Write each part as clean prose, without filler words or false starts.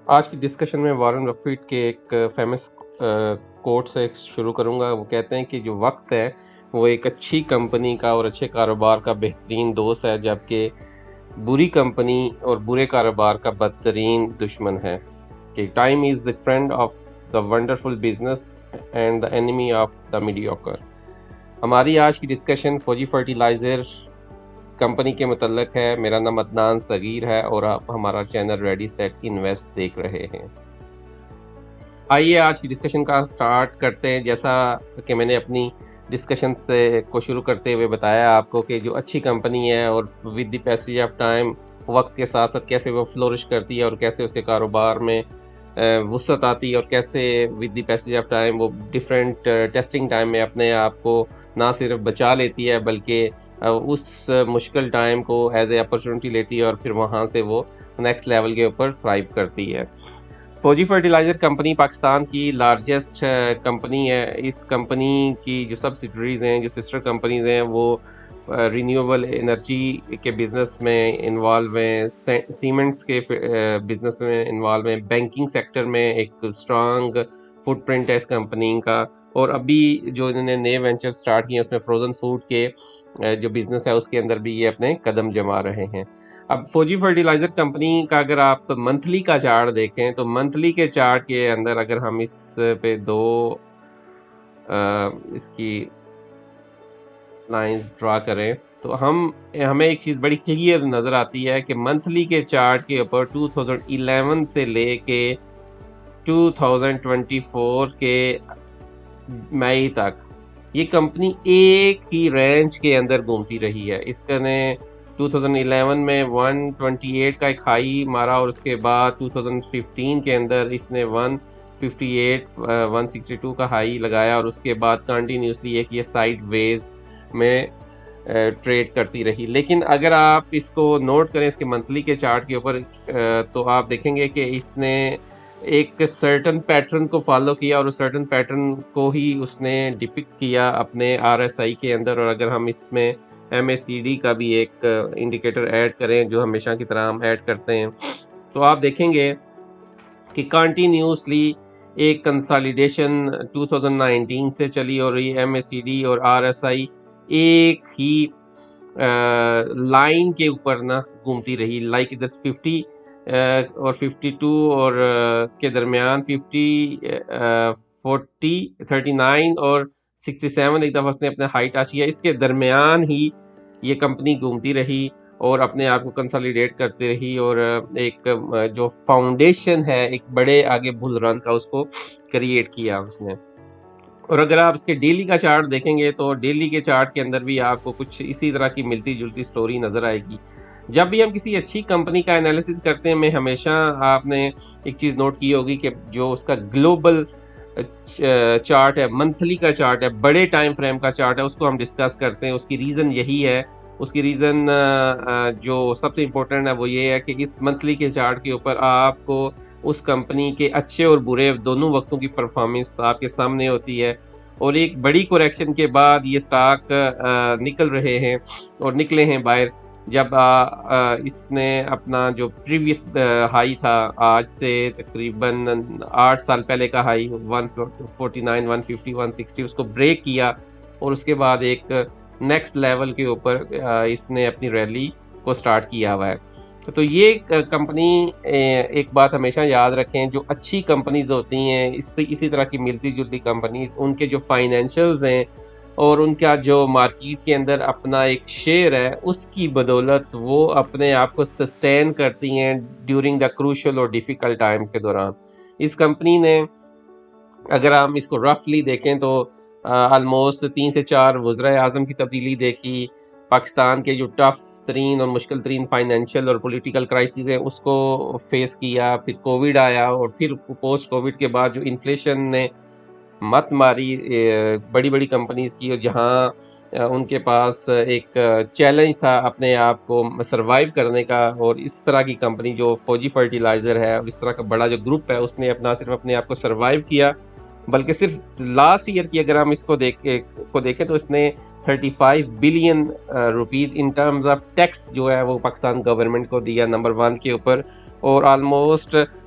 آج کی ڈسکشن میں وارن بفیٹ کے ایک فیمس کوٹ سے شروع کروں گا۔ وہ کہتے ہیں کہ جو وقت ہے وہ ایک اچھی کمپنی کا اور اچھے کاروبار کا بہترین دوست ہے، جبکہ بری کمپنی اور برے کاروبار کا بدترین دشمن ہے۔ کہ time is the friend of the wonderful business and the enemy of the mediocre. ہماری آج کی ڈسکشن فوجی فرٹیلائزر کمپنی کے متعلق ہے۔ میرا نام عدنان صغیر ہے اور آپ ہمارا چینل ریڈی سیٹ انویسٹ دیکھ رہے ہیں۔ آئیے آج کی ڈسکشن کا سٹارٹ کرتے ہیں۔ جیسا کہ میں نے اپنی ڈسکشن کو شروع کرتے ہوئے بتایا آپ کو کہ جو اچھی کمپنی ہے اور with the passage of time, وقت کے ساتھ ساتھ کیسے وہ فلورش کرتی ہے اور کیسے اس کے کاروبار میں وسعت آتی ہے، اور کیسے with the passage of time وہ ڈیفرنٹ ٹیسٹنگ ٹائم میں اپنے آپ کو نہ صرف بچا لیتی ہے بلکہ اس مشکل ٹائم کو ایز اے اپرچونٹی لیتی ہے اور پھر وہاں سے وہ نیکسٹ لیول کے اوپر تھرائیو کرتی ہے۔ فوجی فرٹیلائزر کمپنی پاکستان کی لارجسٹ کمپنی ہے۔ اس کمپنی کی جو سبسیڈریز ہیں، جو سسٹر کمپنیز ہیں، وہ رینیویبل انرجی کے بزنس میں انوالو ہیں، سیمنٹس کے بزنس میں انوالو ہیں، بینکنگ سیکٹر میں ایک اسٹرانگ فٹ پرنٹ ہے اس کمپنی کا، اور ابھی جو انہوں نے نئے وینچر سٹارٹ کیے ہیں اس میں فروزن فوڈ کے جو بزنس ہے اس کے اندر بھی یہ اپنے قدم جما رہے ہیں۔ اب فوجی فرٹیلائزر کمپنی کا اگر آپ منتھلی کا چارٹ دیکھیں تو منتھلی کے چارٹ کے اندر اگر ہم اس پہ دو اس کی لائنز ڈرا کریں تو ہمیں ایک چیز بڑی کلیئر نظر آتی ہے کہ منتھلی کے چارٹ کے اوپر 2011 سے لے کے 2024 کے مئی تک یہ کمپنی ایک ہی رینج کے اندر گھومتی رہی ہے۔ اس کا نے 2011 میں 128 کا ایک ہائی مارا اور اس کے بعد 2015 کے اندر اس نے 158 162 کا ہائی لگایا، اور اس کے بعد کنٹینیوسلی ایک یہ سائیڈ ویز میں ٹریڈ کرتی رہی۔ لیکن اگر آپ اس کو نوٹ کریں اس کے منتھلی کے چارٹ کے اوپر تو آپ دیکھیں گے کہ اس نے ایک سرٹن پیٹرن کو فالو کیا، اور اس سرٹن پیٹرن کو ہی اس نے ڈپکٹ کیا اپنے RSI کے اندر۔ اور اگر ہم اس میں MACD کا بھی ایک انڈیکیٹر ایڈ کریں جو ہمیشہ کی طرح ہم ایڈ کرتے ہیں تو آپ دیکھیں گے کہ کنٹینیوسلی ایک کنسالیڈیشن 2019 سے چلی، اور یہ MACD اور RSI ایک ہی لائن کے اوپر نہ گھومتی رہی، لائک ادھر 50 اور 52 اور کے درمیان 50 40 39 اور 67 ایک دفعہ اس نے اپنے ہائی ٹچ کیا، اس کے درمیان ہی یہ کمپنی گھومتی رہی اور اپنے آپ کو کنسالیڈیٹ کرتی رہی، اور ایک جو فاؤنڈیشن ہے ایک بڑے آگے بل رن کا اس کو کریٹ کیا اس نے۔ اور اگر آپ اس کے ڈیلی کا چارٹ دیکھیں گے تو ڈیلی کے چارٹ کے اندر بھی آپ کو کچھ اسی طرح کی ملتی جلتی سٹوری نظر آئے گی۔ جب بھی ہم کسی اچھی کمپنی کا انالیسس کرتے ہیں، میں ہمیشہ آپ نے ایک چیز نوٹ کی ہوگی کہ جو اس کا گلوبل چارٹ ہے، منتھلی کا چارٹ ہے، بڑے ٹائم فریم کا چارٹ ہے، اس کو ہم ڈسکس کرتے ہیں۔ اس کی ریزن یہی ہے، اس کی ریزن جو سب سے امپورٹنٹ ہے وہ یہ ہے کہ اس منتھلی کے چارٹ کے اوپر آپ کو اس کمپنی کے اچھے اور برے دونوں وقتوں کی پرفارمنس آپ کے سامنے ہوتی ہے، اور ایک بڑی کریکشن کے بعد یہ سٹاک نکل رہے ہیں اور نکلے ہیں باہر، جب اس نے اپنا جو پریویس ہائی تھا آج سے تقریباً 8 سال پہلے کا ہائی 149 150 160 اس کو بریک کیا، اور اس کے بعد ایک نیکسٹ لیول کے اوپر اس نے اپنی ریلی کو سٹارٹ کیا ہوا ہے۔ تو یہ کمپنی ایک بات ہمیشہ یاد رکھیں، جو اچھی کمپنیز ہوتی ہیں اسی طرح کی ملتی جلتی کمپنیز، ان کے جو فائنینشلز ہیں اور ان کا جو مارکیٹ کے اندر اپنا ایک شیئر ہے، اس کی بدولت وہ اپنے آپ کو سسٹین کرتی ہیں ڈیورنگ دا کروشل اور ڈیفیکلٹ ٹائمز کے دوران۔ اس کمپنی نے اگر ہم اس کو رفلی دیکھیں تو آلموسٹ 3 سے 4 وزرائے اعظم کی تبدیلی دیکھی، پاکستان کے جو ٹف ترین اور مشکل ترین فائنینشیل اور پولیٹیکل کرائسس ہیں اس کو فیس کیا، پھر کووڈ آیا، اور پھر پوسٹ کووڈ کے بعد جو انفلیشن نے مت ماری بڑی بڑی کمپنیز کی، اور جہاں ان کے پاس ایک چیلنج تھا اپنے آپ کو سروائیو کرنے کا، اور اس طرح کی کمپنی جو فوجی فرٹیلائزر ہے اور اس طرح کا بڑا جو گروپ ہے اس نے صرف اپنے آپ کو سروائیو کیا، بلکہ صرف لاسٹ ایئر کی اگر ہم اس کو دیکھیں تو اس نے 35 billion rupees in terms of tax جو ہے وہ پاکستان گورنمنٹ کو دیا نمبر 1 کے اوپر، اور آلموسٹ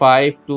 5 to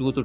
2 to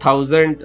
1000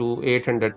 to 800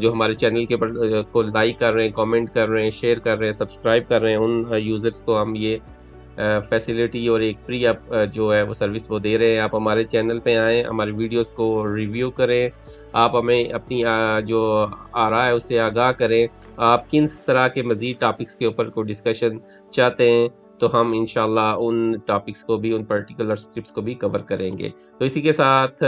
جو ہمارے چینل کے کو لائک کر رہے ہیں، کامنٹ کر رہے ہیں، شیئر کر رہے ہیں، سبسکرائب کر رہے ہیں، ان یوزرز کو ہم یہ فیسیلیٹی اور ایک فری اپ جو ہے وہ سروس وہ دے رہے ہیں۔ آپ ہمارے چینل پہ آئیں، ہمارے ویڈیوز کو ریویو کریں، آپ ہمیں اپنی جو آراء ہے اس سے آگاہ کریں، آپ کس طرح کے مزید ٹاپکس کے اوپر کوئی ڈسکشن چاہتے ہیں تو ہم انشاءاللہ ان ٹاپکس کو بھی، ان پرٹیکولر سکرپٹس کو بھی کور کریں گے۔ تو اسی کے ساتھ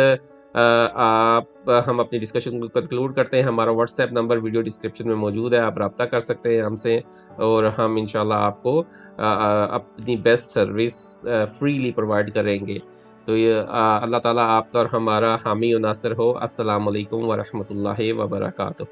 ہم اپنی ڈسکشن کو کنکلوڈ کرتے ہیں۔ ہمارا what's app number video description میں موجود ہے، آپ رابطہ کر سکتے ہیں ہم سے، اور ہم انشاءاللہ آپ کو اپنی بیسٹ سروس فریلی پرووائڈ کریں گے۔ تو یہ اللہ تعالیٰ آپ کا اور ہمارا حامی و ناصر ہو۔ السلام علیکم ورحمۃ اللہ وبرکاتہ۔